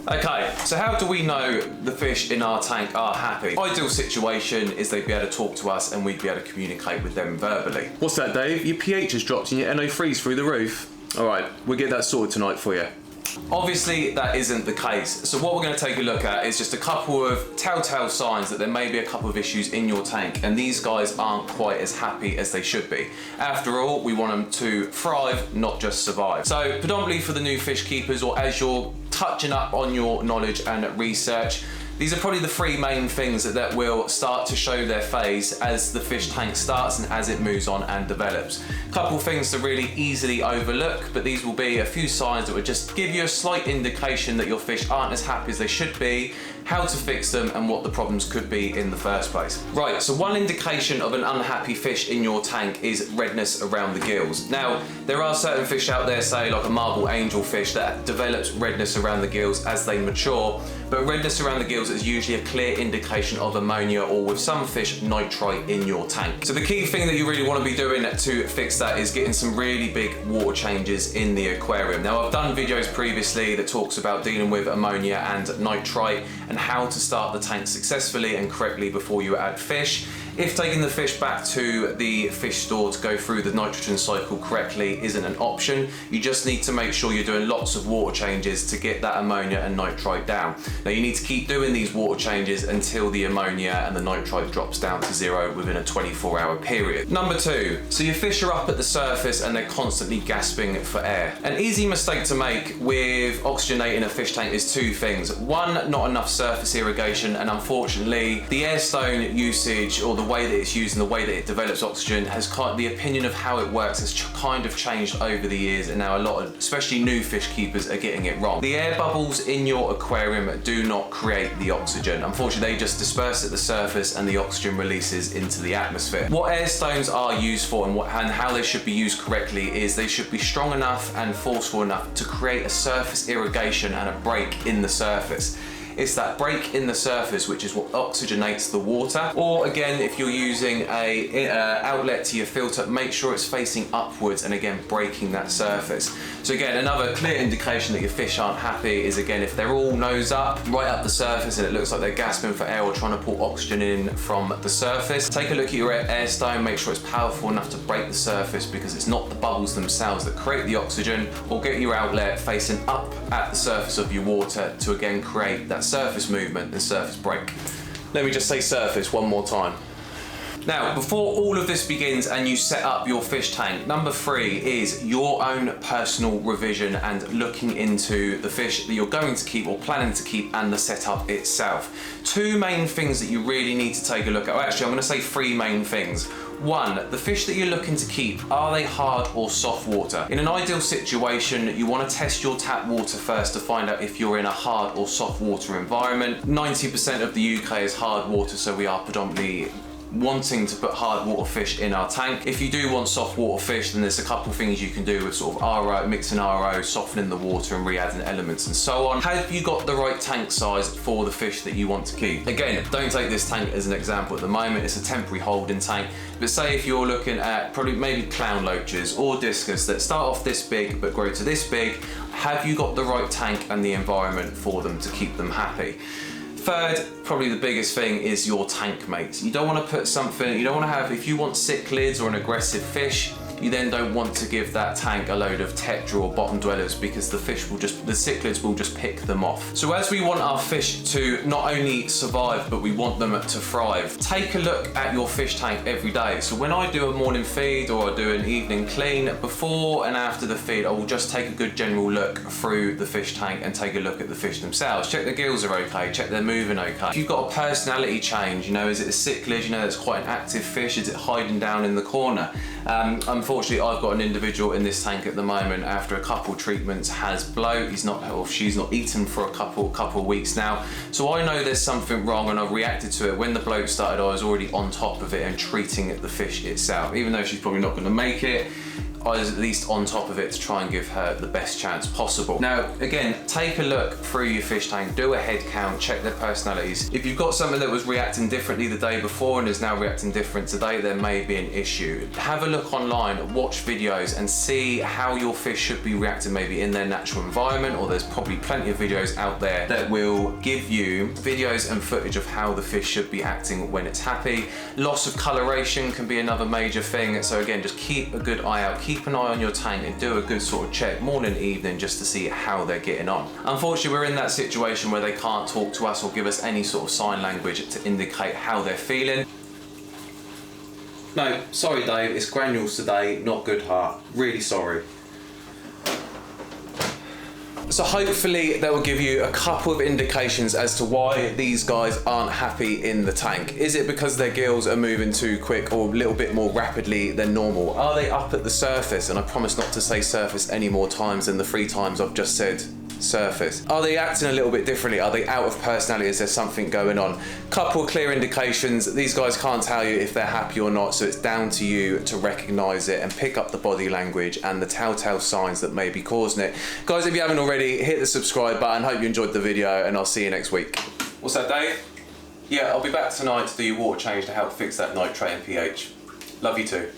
Okay, so how do we know the fish in our tank are happy? Ideal situation is they'd be able to talk to us and we'd be able to communicate with them verbally. What's that, Dave? Your pH has dropped and your NO3's through the roof. All right, we'll get that sorted tonight for you. Obviously, that isn't the case. So what we're going to take a look at is just a couple of telltale signs that there may be a couple of issues in your tank, and these guys aren't quite as happy as they should be. After all, we want them to thrive, not just survive. So predominantly for the new fish keepers, or as you're touching up on your knowledge and research, these are probably the three main things that will start to show their phase as the fish tank starts and as it moves on and develops. A couple things to really easily overlook, but these will be a few signs that would just give you a slight indication that your fish aren't as happy as they should be, how to fix them, and what the problems could be in the first place. Right, so one indication of an unhappy fish in your tank is redness around the gills. Now, there are certain fish out there, say like a marble angel fish, that develops redness around the gills as they mature, but redness around the gills is usually a clear indication of ammonia, or with some fish, nitrite in your tank. So the key thing that you really want to be doing to fix that is getting some really big water changes in the aquarium. Now, I've done videos previously that talks about dealing with ammonia and nitrite and how to start the tank successfully and correctly before you add fish. If taking the fish back to the fish store to go through the nitrogen cycle correctly isn't an option, you just need to make sure you're doing lots of water changes to get that ammonia and nitrite down. Now, you need to keep doing these water changes until the ammonia and the nitrite drops down to zero within a 24-hour period. Number two, so your fish are up at the surface and they're constantly gasping for air. An easy mistake to make with oxygenating a fish tank is two things. One, not enough surface irrigation, and unfortunately, the air stone usage, or the way that it's used and the way that it develops oxygen, has the opinion of how it works has kind of changed over the years, and now a lot of, especially new fish keepers, are getting it wrong. The air bubbles in your aquarium do not create the oxygen. Unfortunately, they just disperse at the surface and the oxygen releases into the atmosphere. What air stones are used for and how they should be used correctly is they should be strong enough and forceful enough to create a surface irrigation and a break in the surface. It's that break in the surface which is what oxygenates the water. Or again, if you're using a outlet to your filter, make sure it's facing upwards and again breaking that surface. So again, another clear indication that your fish aren't happy is, again, if they're all nose up, right up the surface, and it looks like they're gasping for air or trying to pull oxygen in from the surface. Take a look at your air stone, make sure it's powerful enough to break the surface, because it's not the bubbles themselves that create the oxygen. Or get your outlet facing up at the surface of your water to again create that surface movement and surface break. Let me just say surface one more time. Now, before all of this begins and you set up your fish tank, number three is your own personal revision and looking into the fish that you're going to keep or planning to keep and the setup itself. Two main things that you really need to take a look at. Well, actually, I'm going to say three main things. One, the fish that you're looking to keep, are they hard or soft water? In an ideal situation, you want to test your tap water first to find out if you're in a hard or soft water environment. 90% of the UK is hard water, so we are predominantly wanting to put hard water fish in our tank. If you do want soft water fish, then there's a couple things you can do with sort of RO, mixing RO, softening the water and re-adding elements and so on. Have you got the right tank size for the fish that you want to keep? Again, don't take this tank as an example at the moment, it's a temporary holding tank, but say if you're looking at probably maybe clown loaches or discus that start off this big but grow to this big, have you got the right tank and the environment for them to keep them happy? Third, probably the biggest thing, is your tank mates. You don't want to put something, you don't want to have, if you want cichlids or an aggressive fish, you then don't want to give that tank a load of tetra or bottom dwellers, because the fish will just, the cichlids will just pick them off. So as we want our fish to not only survive, but we want them to thrive, take a look at your fish tank every day. So when I do a morning feed or I do an evening clean, before and after the feed, I will just take a good general look through the fish tank and take a look at the fish themselves. Check the gills are okay, check they're moving okay. If you've got a personality change, you know, is it a cichlid, you know, that's quite an active fish, is it hiding down in the corner? Unfortunately, I've got an individual in this tank at the moment, after a couple treatments, has bloat. He's not, or she's not eaten for a couple of weeks now. So I know there's something wrong, and I've reacted to it. When the bloat started, I was already on top of it and treating the fish itself. Even though she's probably not going to make it, I was at least on top of it to try and give her the best chance possible. Now, again, take a look through your fish tank, do a head count, check their personalities. If you've got something that was reacting differently the day before and is now reacting different today, there may be an issue. Have a look online, watch videos and see how your fish should be reacting maybe in their natural environment, or there's probably plenty of videos out there that will give you videos and footage of how the fish should be acting when it's happy. Loss of coloration can be another major thing. So again, just keep a good eye out, keep an eye on your tank and do a good sort of check morning and evening just to see how they're getting on. Unfortunately, we're in that situation where they can't talk to us or give us any sort of sign language to indicate how they're feeling. No, sorry Dave, it's granules today, not good heart. Really sorry. So hopefully that will give you a couple of indications as to why these guys aren't happy in the tank. Is it because their gills are moving too quick or a little bit more rapidly than normal? Are they up at the surface? And I promise not to say surface any more times than the 3 times I've just said surface. Are they acting a little bit differently? Are they out of personality? Is there something going on? Couple of clear indications. These guys can't tell you if they're happy or not, so it's down to you to recognize it and pick up the body language and the telltale signs that may be causing it. Guys, if you haven't already, hit the subscribe button. Hope you enjoyed the video and I'll see you next week. What's that, Dave? Yeah, I'll be back tonight to do your water change to help fix that nitrate and pH. Love you too.